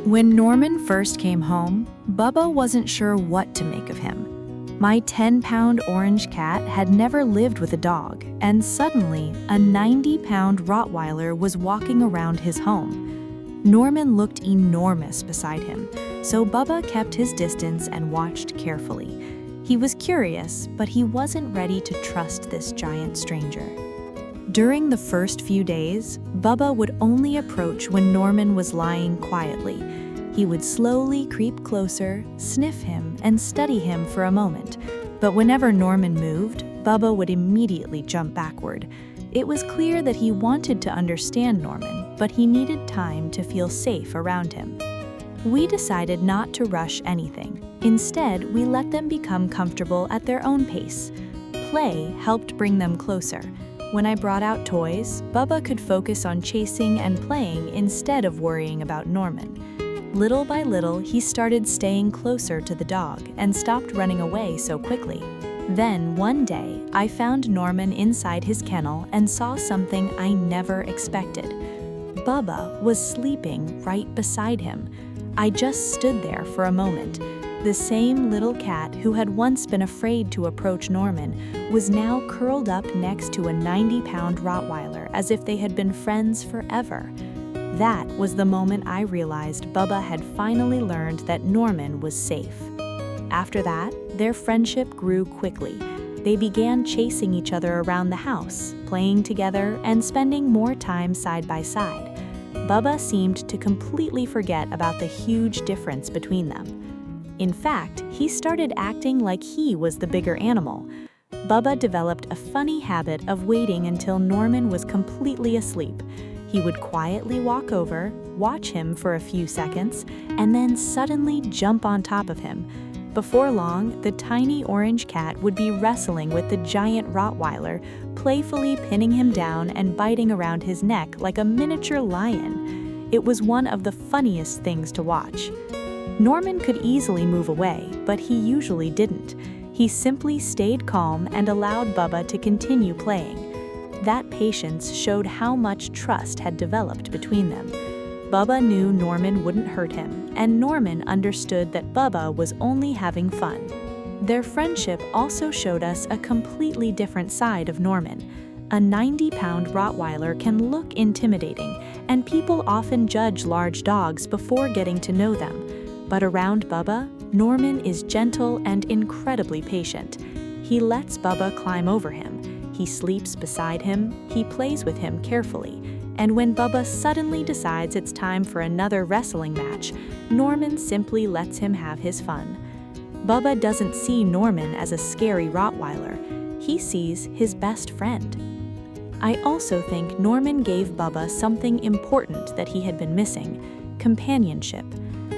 When Norman first came home, Bubba wasn't sure what to make of him. My 10-pound orange cat had never lived with a dog, and suddenly, a 90-pound Rottweiler was walking around his home. Norman looked enormous beside him, so Bubba kept his distance and watched carefully. He was curious, but he wasn't ready to trust this giant stranger. During the first few days, Bubba would only approach when Norman was lying quietly. He would slowly creep closer, sniff him, and study him for a moment. But whenever Norman moved, Bubba would immediately jump backward. It was clear that he wanted to understand Norman, but he needed time to feel safe around him. We decided not to rush anything. Instead, we let them become comfortable at their own pace. Play helped bring them closer. When I brought out toys, Bubba could focus on chasing and playing instead of worrying about Norman. Little by little, he started staying closer to the dog and stopped running away so quickly. Then, one day, I found Norman inside his kennel and saw something I never expected. Bubba was sleeping right beside him. I just stood there for a moment. The same little cat who had once been afraid to approach Norman was now curled up next to a 90-pound Rottweiler as if they had been friends forever. That was the moment I realized Bubba had finally learned that Norman was safe. After that, their friendship grew quickly. They began chasing each other around the house, playing together, and spending more time side by side. Bubba seemed to completely forget about the huge difference between them. In fact, he started acting like he was the bigger animal. Bubba developed a funny habit of waiting until Norman was completely asleep. He would quietly walk over, watch him for a few seconds, and then suddenly jump on top of him. Before long, the tiny orange cat would be wrestling with the giant Rottweiler, playfully pinning him down and biting around his neck like a miniature lion. It was one of the funniest things to watch. Norman could easily move away, but he usually didn't. He simply stayed calm and allowed Bubba to continue playing. That patience showed how much trust had developed between them. Bubba knew Norman wouldn't hurt him, and Norman understood that Bubba was only having fun. Their friendship also showed us a completely different side of Norman. A 90-pound Rottweiler can look intimidating, and people often judge large dogs before getting to know them. But around Bubba, Norman is gentle and incredibly patient. He lets Bubba climb over him. He sleeps beside him, he plays with him carefully, and when Bubba suddenly decides it's time for another wrestling match, Norman simply lets him have his fun. Bubba doesn't see Norman as a scary Rottweiler. He sees his best friend. I also think Norman gave Bubba something important that he had been missing: companionship.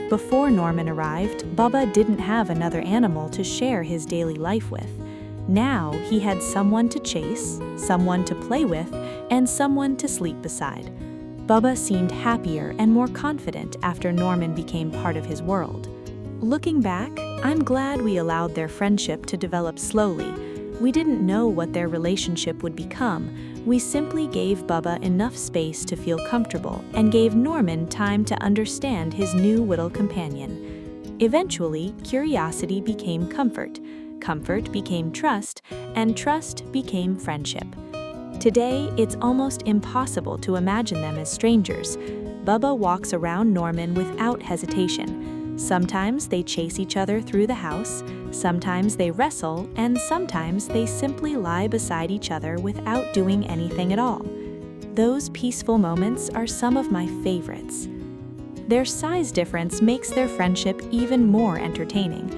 Before Norman arrived, Bubba didn't have another animal to share his daily life with. Now he had someone to chase, someone to play with, and someone to sleep beside. Bubba seemed happier and more confident after Norman became part of his world. Looking back, I'm glad we allowed their friendship to develop slowly. We didn't know what their relationship would become. We simply gave Bubba enough space to feel comfortable and gave Norman time to understand his new little companion. Eventually, curiosity became comfort, comfort became trust, and trust became friendship. Today, it's almost impossible to imagine them as strangers. Bubba walks around Norman without hesitation. Sometimes they chase each other through the house, sometimes they wrestle, and sometimes they simply lie beside each other without doing anything at all. Those peaceful moments are some of my favorites. Their size difference makes their friendship even more entertaining.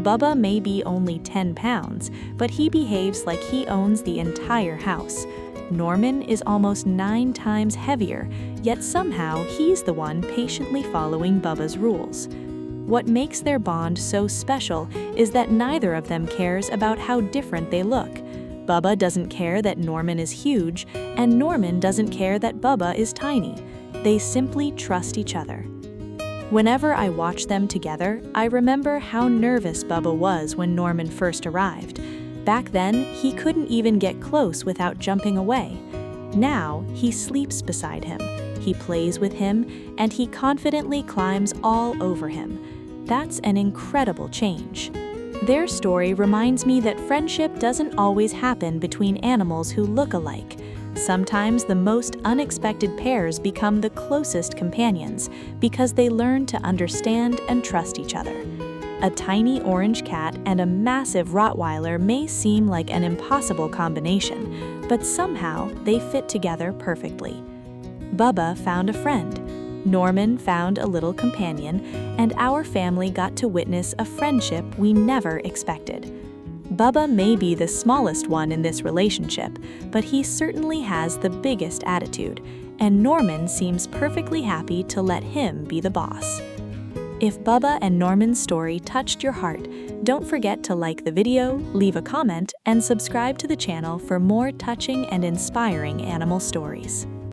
Bubba may be only 10 pounds, but he behaves like he owns the entire house. Norman is almost 9 times heavier, yet somehow he's the one patiently following Bubba's rules. What makes their bond so special is that neither of them cares about how different they look. Bubba doesn't care that Norman is huge, and Norman doesn't care that Bubba is tiny. They simply trust each other. Whenever I watch them together, I remember how nervous Bubba was when Norman first arrived. Back then, he couldn't even get close without jumping away. Now, he sleeps beside him. He plays with him, and he confidently climbs all over him. That's an incredible change. Their story reminds me that friendship doesn't always happen between animals who look alike. Sometimes the most unexpected pairs become the closest companions because they learn to understand and trust each other. A tiny orange cat and a massive Rottweiler may seem like an impossible combination, but somehow they fit together perfectly. Bubba found a friend, Norman found a little companion, and our family got to witness a friendship we never expected. Bubba may be the smallest one in this relationship, but he certainly has the biggest attitude, and Norman seems perfectly happy to let him be the boss. If Bubba and Norman's story touched your heart, don't forget to like the video, leave a comment, and subscribe to the channel for more touching and inspiring animal stories.